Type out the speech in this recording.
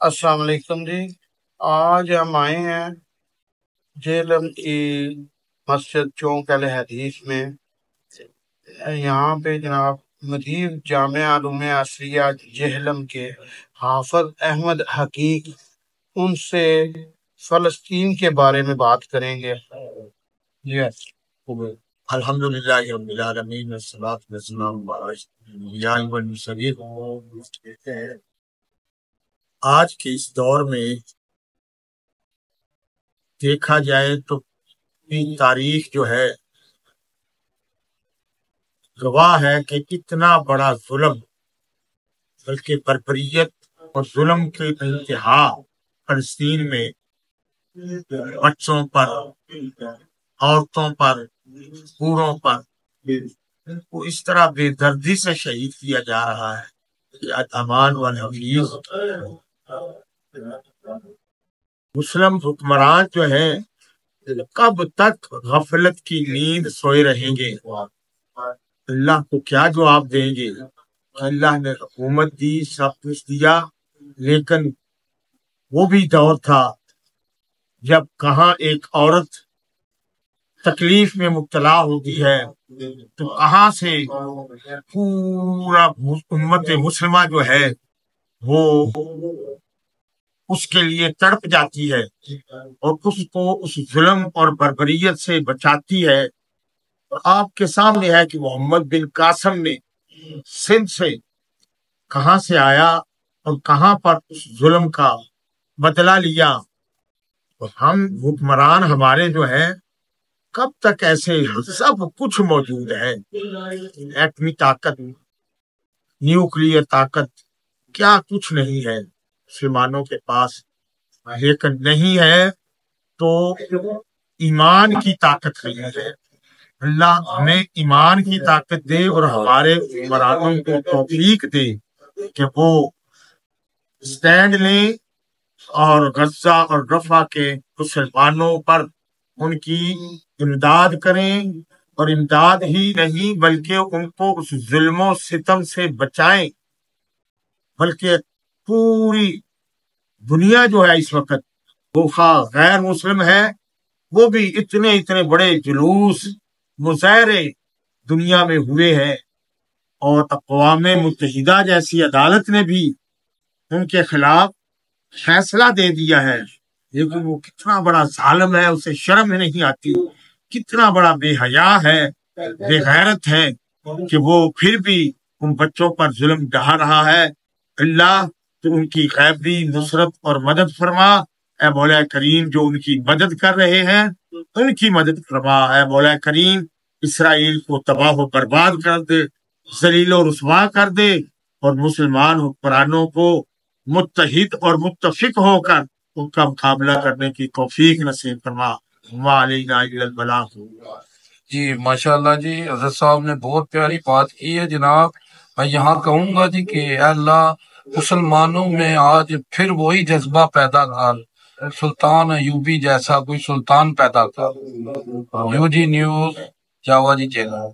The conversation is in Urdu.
السلام علیکم جی۔ آج ہم آئے ہیں جہلم کی مسجد چونک اہل حدیث میں۔ یہاں پہ جناب مدیر جامعہ علوم عصریہ جہلم کے حافظ احمد حقیق ان سے فلسطین کے بارے میں بات کریں گے۔ یس الحمدللہ رب العالمین والصلاۃ والسلام علی الانبیاء والمرسلین۔ آج کے اس دور میں دیکھا جائے تو تاریخ جو ہے گواہ ہے کہ کتنا بڑا ظلم، بلکہ بربریت اور ظلم کے انتہا فلسطین میں بچوں پر، عورتوں پر، بوڑھوں پر کو اس طرح بے دردی سے شہید کیا جا رہا ہے کہ امان والحفیظ مسلم حکمران جو ہے کب تک غفلت کی نیند سوئے رہیں گے؟ اللہ کو کیا جواب دیں گے؟ اللہ نے حکومت دی، سب کچھ دیا، لیکن وہ بھی دور تھا جب کہاں ایک عورت تکلیف میں مبتلا ہوتی ہے تو کہاں سے پورا امت مسلمہ جو ہے وہ اس کے لیے تڑپ جاتی ہے اور اس کو اس ظلم اور بربریت سے بچاتی ہے۔ اور آپ کے سامنے ہے کہ محمد بن قاسم نے سندھ سے کہاں سے آیا اور کہاں پر اس ظلم کا بدلہ لیا۔ اور ہم حکمران ہمارے جو ہے کب تک ایسے سب کچھ موجود ہے، ایٹمی طاقت، نیوکلیئر طاقت، کیا کچھ نہیں ہے مسلمانوں کے پاس، لیکن نہیں ہے تو ایمان کی طاقت نہیں ہے۔ اللہ ہمیں ایمان کی طاقت دے اور ہمارے حکمرانوں کو توفیق دے کہ وہ سٹینڈ لیں اور غزہ اور رفح کے مسلمانوں پر ان کی امداد کریں، اور امداد ہی نہیں بلکہ ان کو اس ظلم و ستم سے بچائیں۔ بلکہ پوری دنیا جو ہے اس وقت وہ غیر مسلم ہے، وہ بھی اتنے بڑے جلوس مظاہرے دنیا میں ہوئے ہیں، اور اقوام متحدہ جیسی عدالت نے بھی ان کے خلاف فیصلہ دے دیا ہے، لیکن وہ کتنا بڑا ظالم ہے، اسے شرم نہیں آتی، کتنا بڑا بے حیا ہے، بے غیرت ہے کہ وہ پھر بھی ان بچوں پر ظلم ڈھا رہا ہے۔ اللہ تو ان کی غیبی نصرت اور مدد فرما، اے مولا کریم، جو ان کی مدد کر رہے ہیں ان کی مدد فرما، اے مولا کریم، اسرائیل کو تباہ و برباد کر دے، ذلیل و رسوا کر دے، اور مسلمان حکمرانوں کو متحد اور متفق ہو کر ان کا مقابلہ کرنے کی توفیق نصیب فرما۔ وما علینا الا البلاغ۔ جی ماشاءاللہ جی، حضرت صاحب نے بہت پیاری بات کی ہے جناب۔ میں یہاں کہوں گا جی کہ اے اللہ مسلمانوں میں آج پھر وہی جذبہ پیدا کر، سلطان ایوبی جیسا کوئی سلطان پیدا کر۔ یو جی نیوز، جاوا جی چینل۔